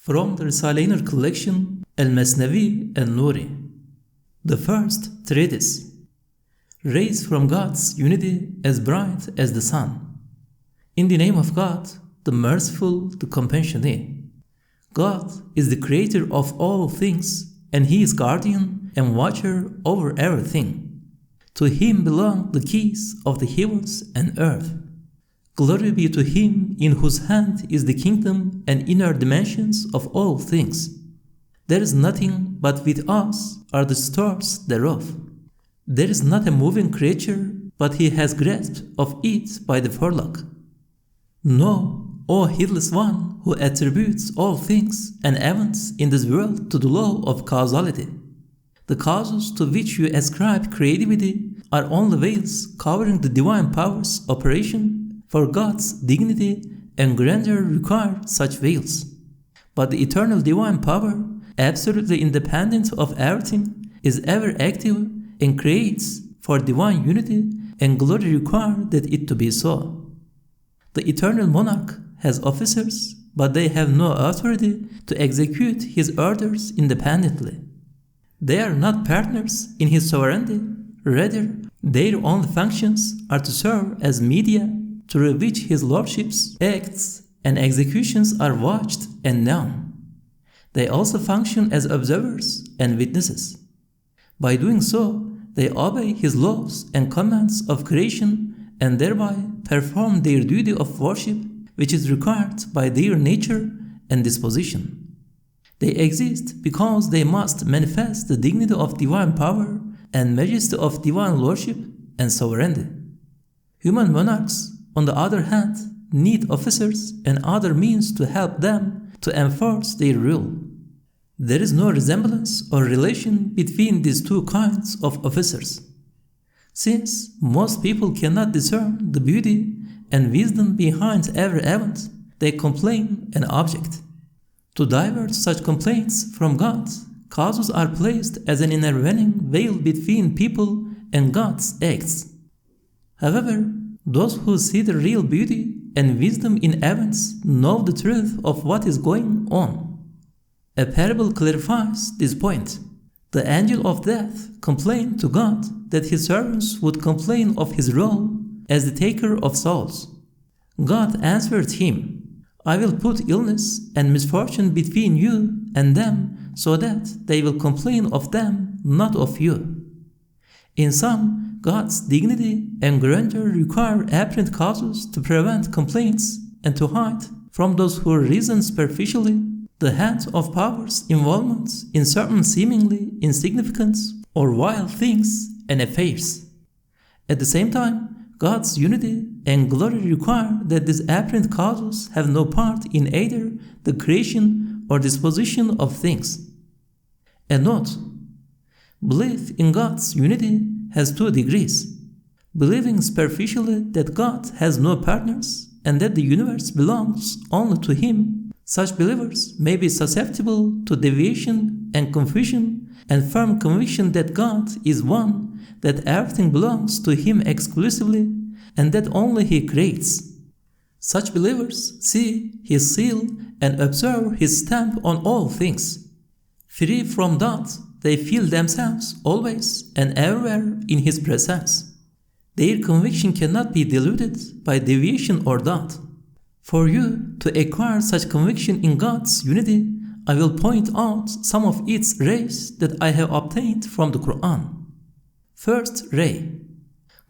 From the Risale-i collection, Al-Mathnawi Al-Nuri. The first treatise. Rays from God's unity as bright as the sun. In the name of God, the merciful, the compassionate. God is the creator of all things, and He is guardian and watcher over everything. To Him belong the keys of the heavens and earth. Glory be to Him in whose hand is the kingdom and inner dimensions of all things. There is nothing but with us are the stores thereof. There is not a moving creature, but He has grasped of it by the forelock. Know, O heedless one, who attributes all things and events in this world to the law of causality. The causes to which you ascribe creativity are only veils covering the divine power's operation, for God's dignity and grandeur require such veils. But the eternal divine power, absolutely independent of everything, is ever active and creates, for divine unity and glory require that it to be so. The eternal monarch has officers, but they have no authority to execute his orders independently. They are not partners in his sovereignty, rather, their only functions are to serve as media through which his lordship's acts and executions are watched and known. They also function as observers and witnesses. By doing so, they obey his laws and commands of creation and thereby perform their duty of worship, which is required by their nature and disposition. They exist because they must manifest the dignity of divine power and majesty of divine lordship and sovereignty. Human monarchs, on the other hand, need officers and other means to help them to enforce their rule. There is no resemblance or relation between these two kinds of officers. Since most people cannot discern the beauty and wisdom behind every event, they complain and object. To divert such complaints from God, causes are placed as an intervening veil between people and God's acts. However, those who see the real beauty and wisdom in events know the truth of what is going on. A parable clarifies this point. The angel of death complained to God that his servants would complain of his role as the taker of souls. God answered him, "I will put illness and misfortune between you and them so that they will complain of them, not of you." In sum, God's dignity and grandeur require apparent causes to prevent complaints and to hide from those who reason superficially the hand of power's involvement in certain seemingly insignificant or wild things and affairs. At the same time, God's unity and glory require that these apparent causes have no part in either the creation or disposition of things. And note, belief in God's unity has two degrees: believing superficially that God has no partners and that the universe belongs only to Him. Such believers may be susceptible to deviation and confusion, and firm conviction that God is one, that everything belongs to Him exclusively, and that only He creates. Such believers see His seal and observe His stamp on all things. Free from doubt, they feel themselves always and everywhere in His presence. Their conviction cannot be diluted by deviation or doubt. For you to acquire such conviction in God's unity, I will point out some of its rays that I have obtained from the Quran. First ray.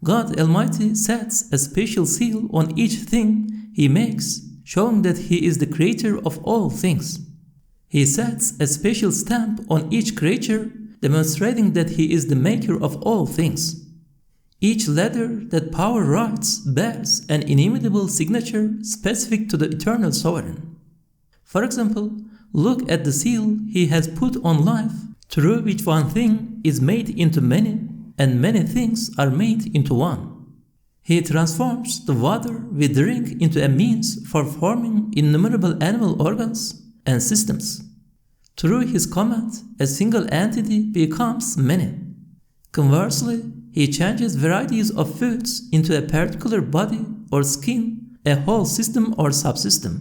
God Almighty sets a special seal on each thing He makes, showing that He is the creator of all things. He sets a special stamp on each creature, demonstrating that He is the maker of all things. Each letter that power writes bears an inimitable signature specific to the eternal sovereign. For example, look at the seal He has put on life, through which one thing is made into many, and many things are made into one. He transforms the water we drink into a means for forming innumerable animal organs and systems. Through His command, a single entity becomes many. Conversely, He changes varieties of foods into a particular body or skin, a whole system or subsystem.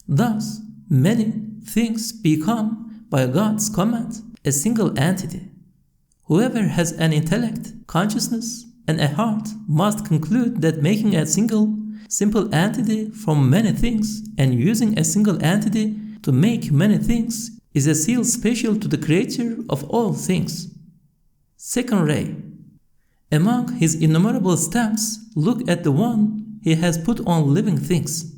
Thus, many things become, by God's command, a single entity. Whoever has an intellect, consciousness, and a heart must conclude that making a single, simple entity from many things and using a single entity to make many things is a seal special to the Creator of all things. Second ray. Among his innumerable stamps, look at the one he has put on living things.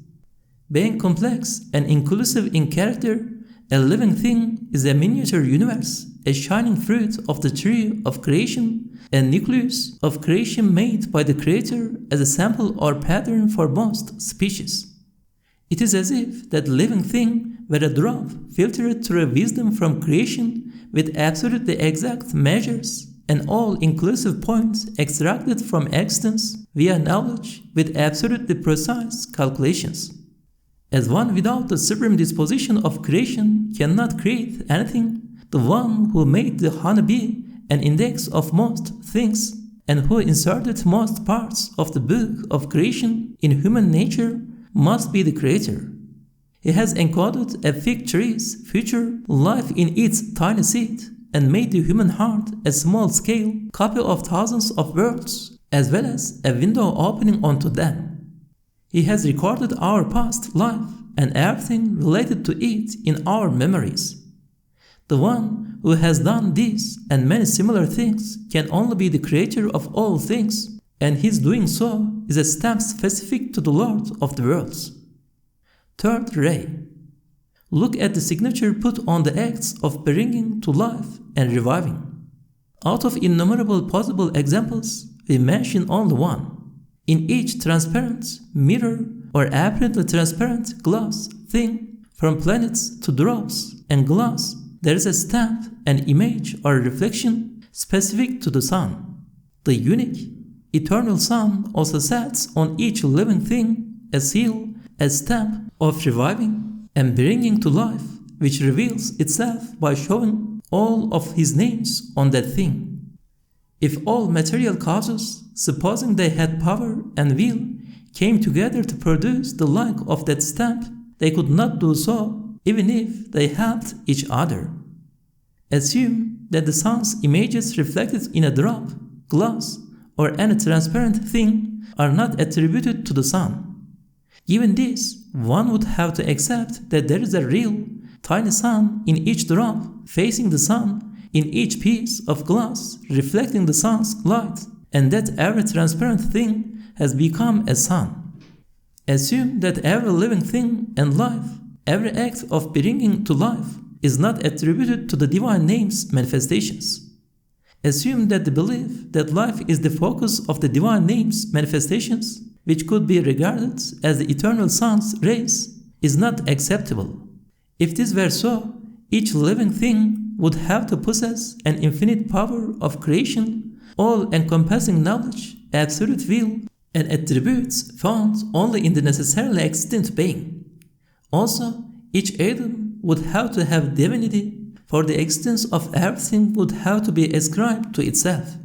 Being complex and inclusive in character, a living thing is a miniature universe, a shining fruit of the tree of creation, a nucleus of creation made by the Creator as a sample or pattern for most species. It is as if that living thing were a drop filtered through wisdom from creation with absolutely exact measures and all-inclusive points extracted from existence via knowledge with absolutely precise calculations. As one without the supreme disposition of creation cannot create anything, the one who made the honeybee an index of most things and who inserted most parts of the book of creation in human nature must be the Creator. He has encoded a fig tree's future life in its tiny seed and made the human heart a small-scale copy of thousands of worlds, as well as a window opening onto them. He has recorded our past life and everything related to it in our memories. The one who has done this and many similar things can only be the Creator of all things, and his doing so is a stamp specific to the Lord of the worlds. Third ray. Look at the signature put on the acts of bringing to life and reviving. Out of innumerable possible examples, we mention only one. In each transparent, mirror, or apparently transparent glass thing, from planets to drops and glass, there is a stamp, an image, or a reflection specific to the sun. The unique, eternal sun also sets on each living thing a seal, a stamp of reviving and bringing to life, which reveals itself by showing all of his names on that thing. If all material causes, supposing they had power and will, came together to produce the like of that stamp, they could not do so even if they helped each other. Assume that the sun's images reflected in a drop, glass, or any transparent thing are not attributed to the sun. Given this, one would have to accept that there is a real, tiny sun in each drop facing the sun, in each piece of glass reflecting the sun's light, and that every transparent thing has become a sun. Assume that every living thing and life, every act of bringing to life, is not attributed to the divine name's manifestations. Assume that the belief that life is the focus of the divine name's manifestations, which could be regarded as the eternal sun's rays, is not acceptable. If this were so, each living thing would have to possess an infinite power of creation, all-encompassing knowledge, absolute will, and attributes found only in the necessarily existent being. Also, each atom would have to have divinity, for the existence of everything would have to be ascribed to itself.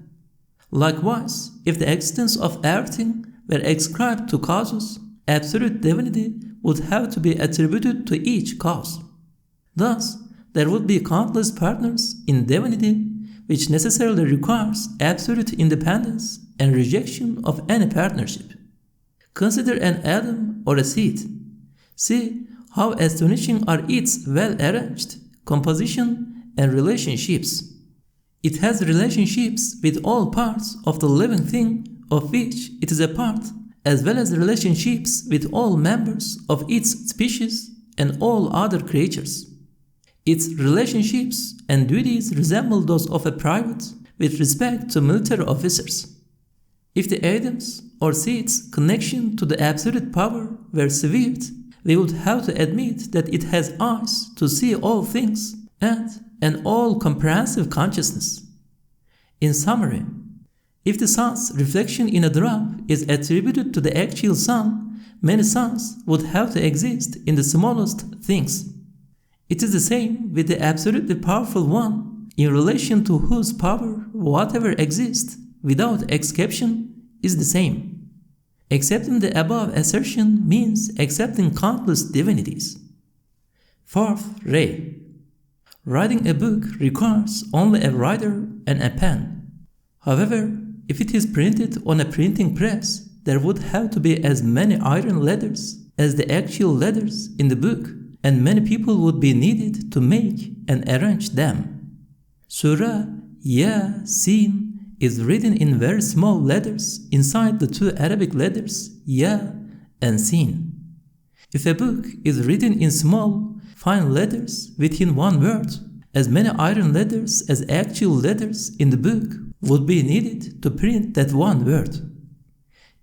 Likewise, if the existence of everything were ascribed to causes, absolute divinity would have to be attributed to each cause. Thus, there would be countless partners in divinity, which necessarily requires absolute independence and rejection of any partnership. Consider an atom or a seed. See how astonishing are its well-arranged composition and relationships. It has relationships with all parts of the living thing of which it is a part, as well as relationships with all members of its species and all other creatures. Its relationships and duties resemble those of a private with respect to military officers. If the atoms or seeds' connection to the absolute power were severed, we would have to admit that it has eyes to see all things and an all-comprehensive consciousness. In summary, if the sun's reflection in a drop is attributed to the actual sun, many suns would have to exist in the smallest things. It is the same with the absolutely powerful one, in relation to whose power whatever exists, without exception, is the same. Accepting the above assertion means accepting countless divinities. Fourth ray. Writing a book requires only a writer and a pen. However, if it is printed on a printing press, there would have to be as many iron letters as the actual letters in the book, and many people would be needed to make and arrange them. Surah Ya-Sin is written in very small letters inside the two Arabic letters Ya and Sin. If a book is written in small, fine letters within one word, as many iron letters as actual letters in the book would be needed to print that one word.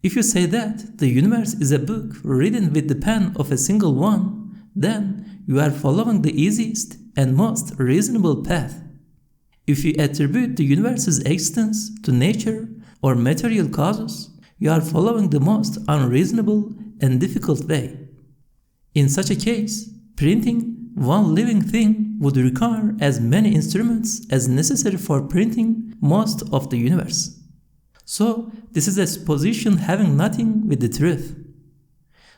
If you say that the universe is a book written with the pen of a single one, then you are following the easiest and most reasonable path. If you attribute the universe's existence to nature or material causes, you are following the most unreasonable and difficult way. In such a case, printing one living thing would require as many instruments as necessary for printing most of the universe. So, this is a supposition having nothing with the truth.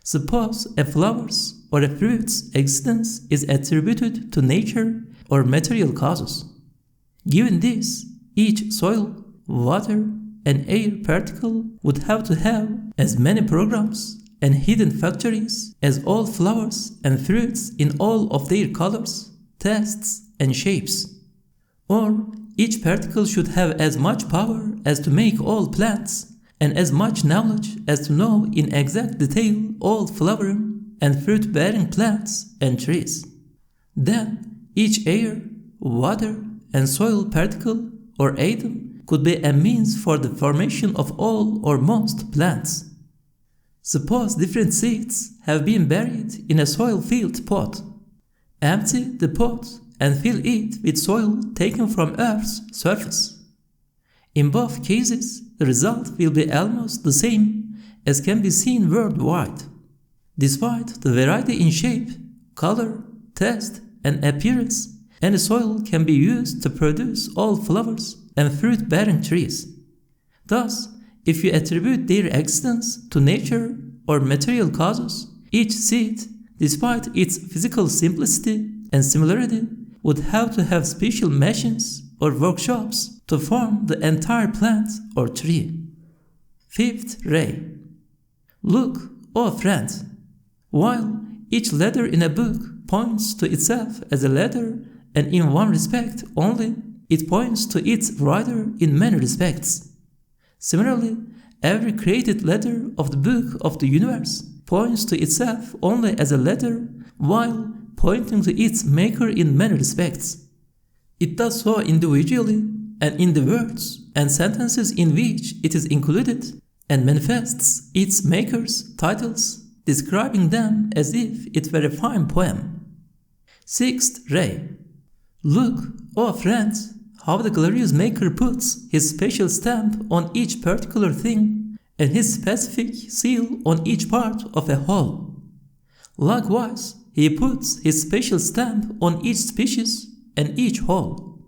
Suppose a flower's or a fruit's existence is attributed to nature or material causes. Given this, each soil, water, and air particle would have to have as many programs and hidden factories as all flowers and fruits in all of their colors, tastes, and shapes. Or each particle should have as much power as to make all plants, and as much knowledge as to know in exact detail all flowering and fruit-bearing plants and trees. Then each air, water, and soil particle or atom could be a means for the formation of all or most plants. Suppose different seeds have been buried in a soil-filled pot. Empty the pot and fill it with soil taken from Earth's surface. In both cases, the result will be almost the same as can be seen worldwide. Despite the variety in shape, color, taste, and appearance, any soil can be used to produce all flowers and fruit-bearing trees. Thus, if you attribute their existence to nature or material causes, each seed, despite its physical simplicity and similarity, would have to have special machines or workshops to form the entire plant or tree. Fifth ray. Look, O friend, while each letter in a book points to itself as a letter, and in one respect only, it points to its writer in many respects. Similarly, every created letter of the book of the universe points to itself only as a letter, while pointing to its maker in many respects. It does so individually and in the words and sentences in which it is included, and manifests its maker's titles, describing them as if it were a fine poem. Sixth ray. Look, O friends, how the glorious maker puts his special stamp on each particular thing and his specific seal on each part of a whole. Likewise, he puts his special stamp on each species and each whole.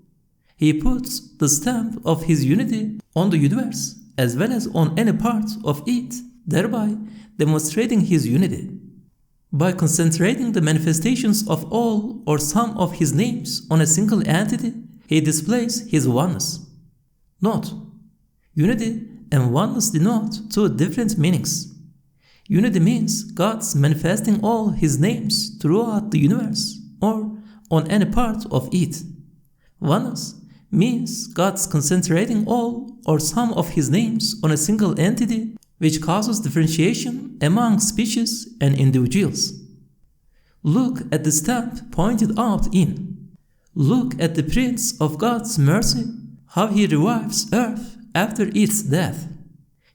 He puts the stamp of his unity on the universe as well as on any part of it, thereby demonstrating his unity. By concentrating the manifestations of all or some of his names on a single entity, he displays his oneness. Note: unity and oneness denote two different meanings. Unity means God's manifesting all his names throughout the universe or on any part of it. Oneness means God's concentrating all or some of his names on a single entity, which causes differentiation among species and individuals. Look at the stamp pointed out in. Look at the Prince of God's mercy, how he revives earth after its death.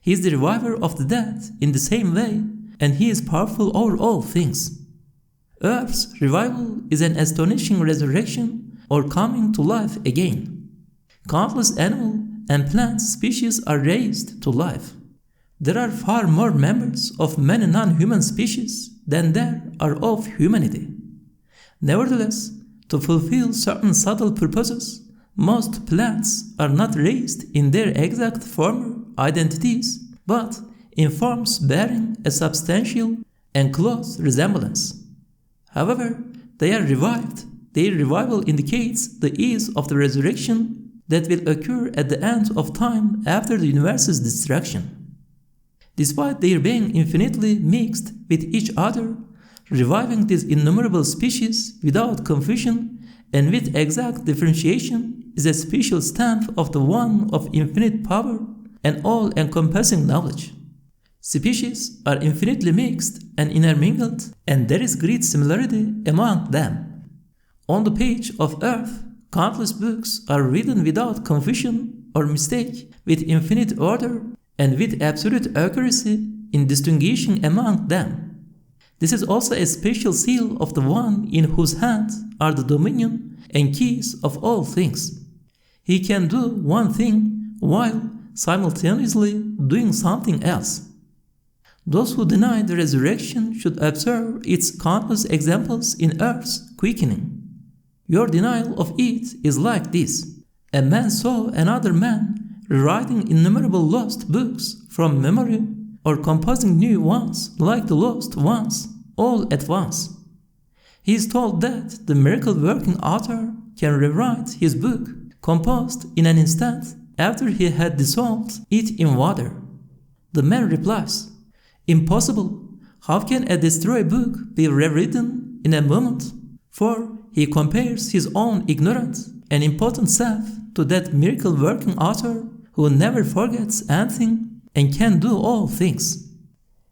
He is the reviver of the dead in the same way, and he is powerful over all things. Earth's revival is an astonishing resurrection or coming to life again. Countless animal and plant species are raised to life. There are far more members of many non-human species than there are of humanity. Nevertheless, to fulfill certain subtle purposes, most plants are not raised in their exact former identities, but in forms bearing a substantial and close resemblance. However, they are revived. Their revival indicates the ease of the resurrection that will occur at the end of time after the universe's destruction. Despite their being infinitely mixed with each other, reviving these innumerable species without confusion and with exact differentiation is a special stamp of the one of infinite power and all-encompassing knowledge. Species are infinitely mixed and intermingled, and there is great similarity among them. On the page of Earth, countless books are written without confusion or mistake, with infinite order and with absolute accuracy in distinguishing among them. This is also a special seal of the one in whose hands are the dominion and keys of all things. He can do one thing while simultaneously doing something else. Those who deny the resurrection should observe its countless examples in Earth's quickening. Your denial of it is like this. A man saw another man rewriting innumerable lost books from memory or composing new ones like the lost ones all at once. He is told that the miracle-working author can rewrite his book composed in an instant after he had dissolved it in water. The man replies, "Impossible! How can a destroyed book be rewritten in a moment?" For he compares his own ignorant and impotent self to that miracle-working author who never forgets anything and can do all things.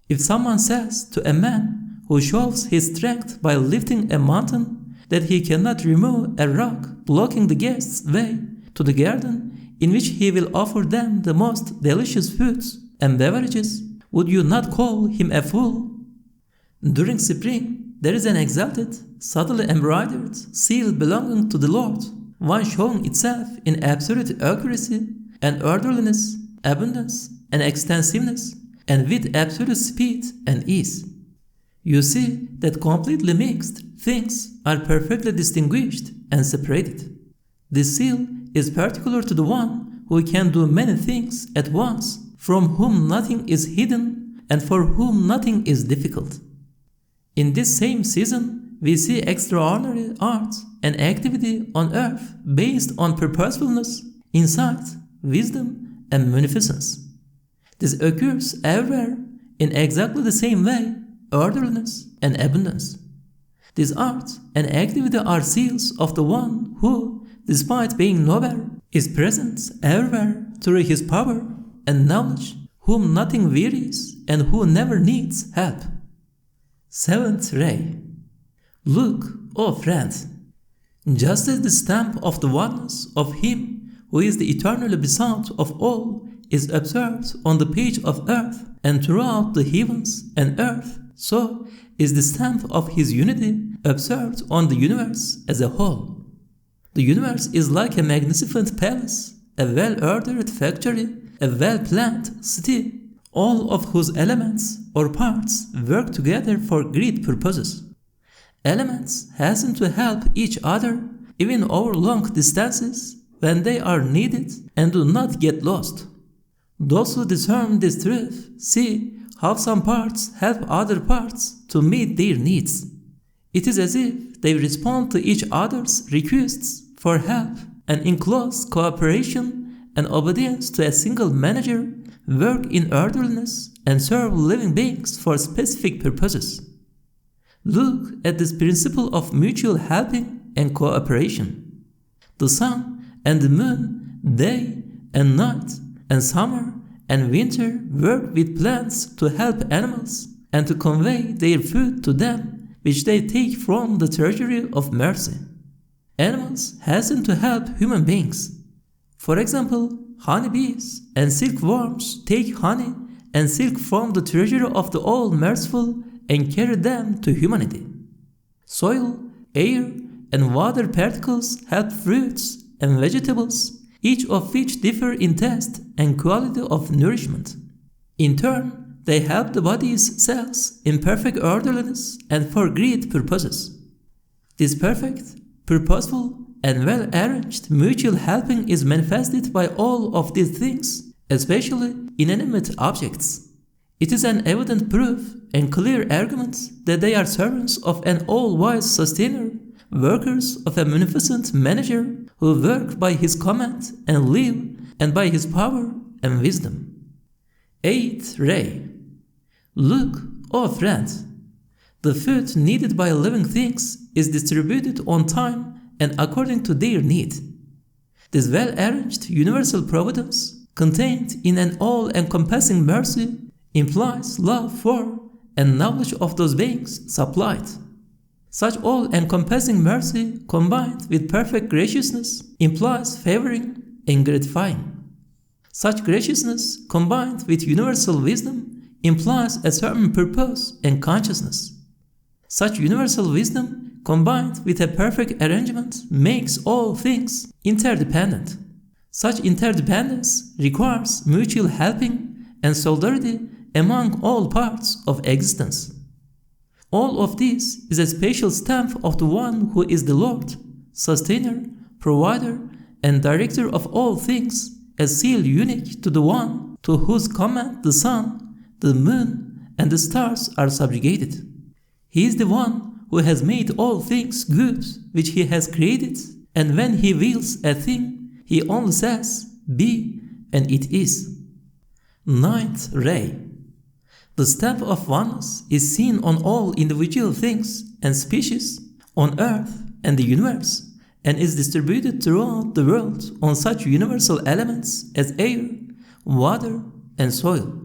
If someone says to a man who shows his strength by lifting a mountain that he cannot remove a rock blocking the guest's way to the garden in which he will offer them the most delicious foods and beverages, would you not call him a fool? During spring, there is an exalted, subtly embroidered seal belonging to the Lord, one showing itself in absolute accuracy and orderliness, abundance and extensiveness, and with absolute speed and ease. You see that completely mixed things are perfectly distinguished and separated. This seal is particular to the one who can do many things at once, from whom nothing is hidden and for whom nothing is difficult. In this same season, we see extraordinary art and activity on earth based on purposefulness, insight, wisdom, and munificence. This occurs everywhere in exactly the same way, orderliness and abundance. This art and activity are seals of the one who, despite being nowhere, is present everywhere through his power and knowledge, whom nothing wearies and who never needs help. Seventh ray. Look, O friend, just as the stamp of the oneness of him who is the eternally besought of all is observed on the page of earth and throughout the heavens and earth, so is the stamp of his unity observed on the universe as a whole. The universe is like a magnificent palace, a well-ordered factory, a well-planned city, all of whose elements or parts work together for great purposes. Elements hasten to help each other even over long distances when they are needed and do not get lost. Those who discern this truth see how some parts help other parts to meet their needs. It is as if they respond to each other's requests for help and in close cooperation and obedience to a single manager work in orderliness and serve living beings for specific purposes. Look at this principle of mutual helping and cooperation. The sun and the moon, day and night, and summer and winter work with plants to help animals and to convey their food to them, which they take from the treasury of mercy. Animals hasten to help human beings. For example, honeybees and silkworms take honey and silk from the treasury of the all-merciful and carry them to humanity. Soil, air, and water particles help fruits and vegetables, each of which differ in taste and quality of nourishment. In turn, they help the body's cells in perfect orderliness and for great purposes. This perfect, purposeful, and well-arranged mutual helping is manifested by all of these things, especially inanimate objects. It is an evident proof and clear argument that they are servants of an all-wise sustainer workers of a munificent manager who work by his command and live and by his power and wisdom. 8th ray. Look, O friend, the food needed by living things is distributed on time and according to their need. This well-arranged universal providence, contained in an all-encompassing mercy, implies love for and knowledge of those beings supplied. Such all-encompassing mercy combined with perfect graciousness implies favoring and gratifying. Such graciousness combined with universal wisdom implies a certain purpose and consciousness. Such universal wisdom combined with a perfect arrangement makes all things interdependent. Such interdependence requires mutual helping and solidarity among all parts of existence. All of this is a special stamp of the one who is the Lord, sustainer, provider, and director of all things, a seal unique to the one to whose command the sun, the moon, and the stars are subjugated. He is the one who has made all things good which he has created, and when he wills a thing, he only says, be, and it is. 9th ray. The stamp of oneness is seen on all individual things and species, on earth and the universe, and is distributed throughout the world on such universal elements as air, water, and soil.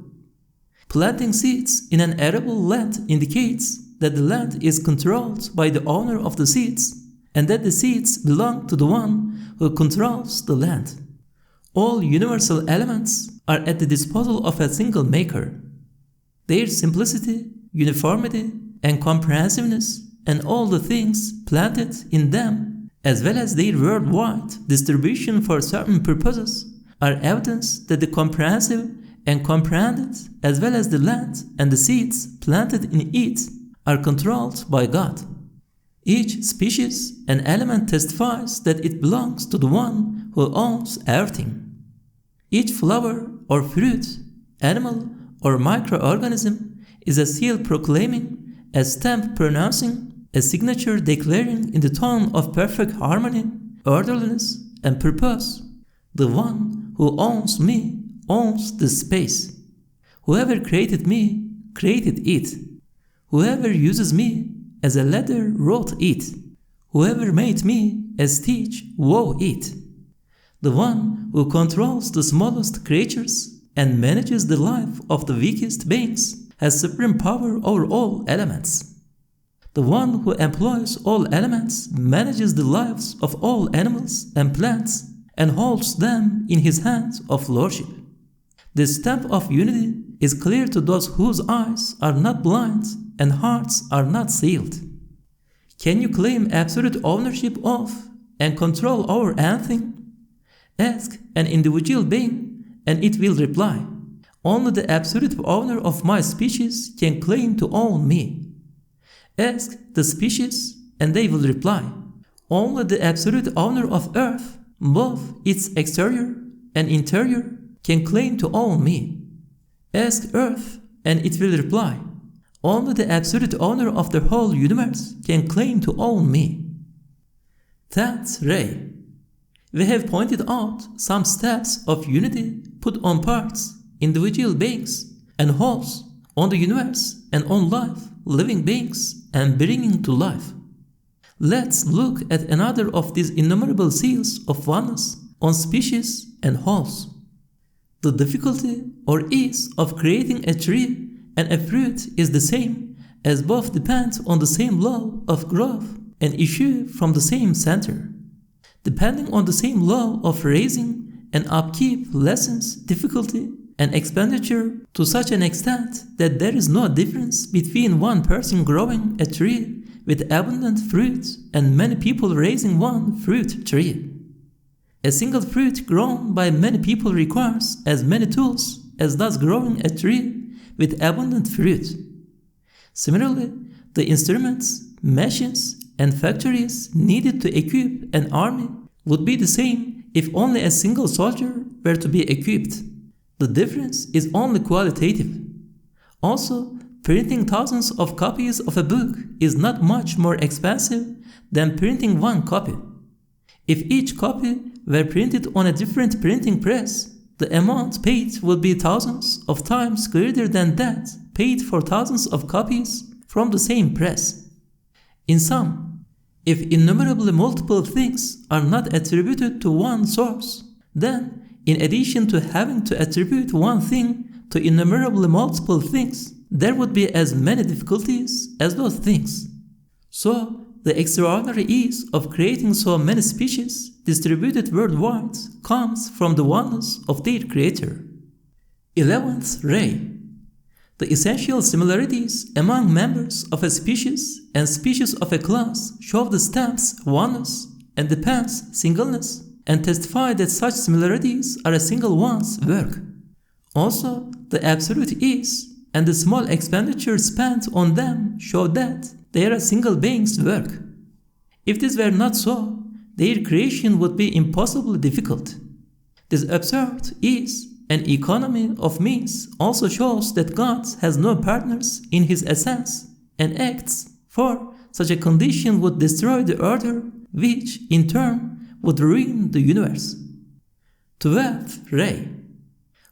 Planting seeds in an arable land indicates that the land is controlled by the owner of the seeds, and that the seeds belong to the one who controls the land. All universal elements are at the disposal of a single maker. Their simplicity, uniformity, and comprehensiveness, and all the things planted in them, as well as their worldwide distribution for certain purposes, are evidence that the comprehensive and comprehended, as well as the land and the seeds planted in it, are controlled by God. Each species and element testifies that it belongs to the one who owns everything. Each flower or fruit, animal or microorganism is a seal proclaiming, a stamp pronouncing, a signature declaring in the tone of perfect harmony, orderliness, and purpose. The one who owns me owns this space. Whoever created me created it. Whoever uses me as a letter wrote it. Whoever made me a stitch wove it. The one who controls the smallest creatures and manages the life of the weakest beings has supreme power over all elements. The one who employs all elements manages the lives of all animals and plants and holds them in his hands of lordship. This stamp of unity is clear to those whose eyes are not blind and hearts are not sealed. Can you claim absolute ownership of and control over anything? Ask an individual being and it will reply, only the absolute owner of my species can claim to own me. Ask the species and they will reply, only the absolute owner of earth, both its exterior and interior, can claim to own me. Ask earth and it will reply, only the absolute owner of the whole universe can claim to own me. 10th ray. We have pointed out some steps of unity put on parts, individual beings, and wholes, on the universe and on life, living beings, and bringing to life. Let's look at another of these innumerable seals of oneness on species and wholes. The difficulty or ease of creating a tree and a fruit is the same, as both depend on the same law of growth and issue from the same center. Depending on the same law of raising and upkeep lessens difficulty and expenditure to such an extent that there is no difference between one person growing a tree with abundant fruit and many people raising one fruit tree. A single fruit grown by many people requires as many tools as does growing a tree with abundant fruit. Similarly, the instruments, machines, and factories needed to equip an army would be the same if only a single soldier were to be equipped. The difference is only qualitative. Also, printing thousands of copies of a book is not much more expensive than printing one copy. If each copy were printed on a different printing press, the amount paid would be thousands of times greater than that paid for thousands of copies from the same press. In sum, if innumerably multiple things are not attributed to one source, then in addition to having to attribute one thing to innumerably multiple things, there would be as many difficulties as those things. So, the extraordinary ease of creating so many species distributed worldwide comes from the oneness of their creator. 11th ray. The essential similarities among members of a species and species of a class show the stamp's oneness and the pen's singleness, and testify that such similarities are a single one's work. Also, the absolute ease and the small expenditure spent on them show that they are a single being's work. If this were not so, their creation would be impossibly difficult. This absurd ease and economy of means also shows that God has no partners in his essence and acts, for such a condition would destroy the order, which, in turn, would ruin the universe. 12th ray.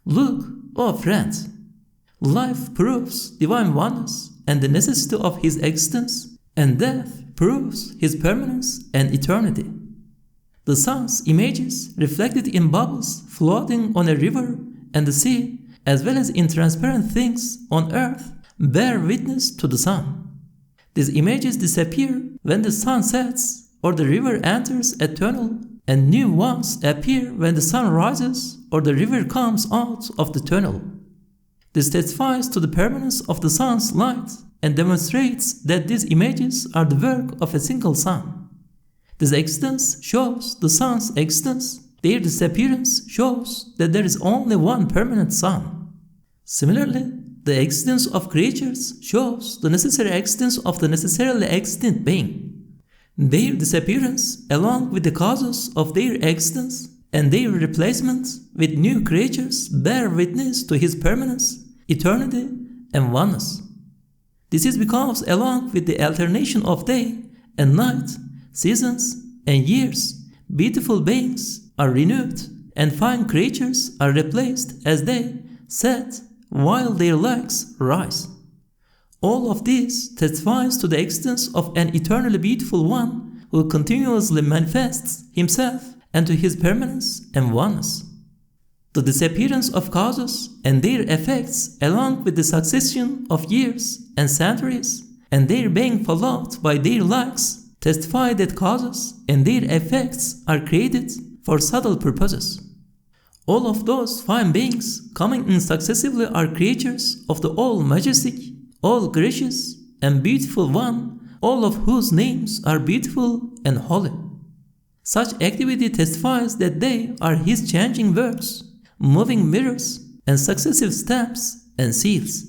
Look, O friends, life proves divine oneness and the necessity of his existence, and death proves his permanence and eternity. The sun's images reflected in bubbles floating on a river and the sea, as well as in transparent things on earth, bear witness to the sun. These images disappear when the sun sets or the river enters a tunnel, and new ones appear when the sun rises or the river comes out of the tunnel. This testifies to the permanence of the sun's light and demonstrates that these images are the work of a single sun. This existence shows the sun's existence. Their disappearance shows that there is only one permanent sun. Similarly, the existence of creatures shows the necessary existence of the necessarily existent being. Their disappearance, along with the causes of their existence and their replacement with new creatures, bear witness to his permanence, eternity, and oneness. This is because, along with the alternation of day and night, seasons and years, beautiful beings are renewed and fine creatures are replaced as they set while their legs rise. All of this testifies to the existence of an eternally beautiful one who continuously manifests himself and to his permanence and oneness. The disappearance of causes and their effects, along with the succession of years and centuries, and their being followed by their likes, testify that causes and their effects are created for subtle purposes. All of those fine beings coming in successively are creatures of the all-majestic, all-gracious, and beautiful one, all of whose names are beautiful and holy. Such activity testifies that they are his changing works, moving mirrors, and successive stamps and seals.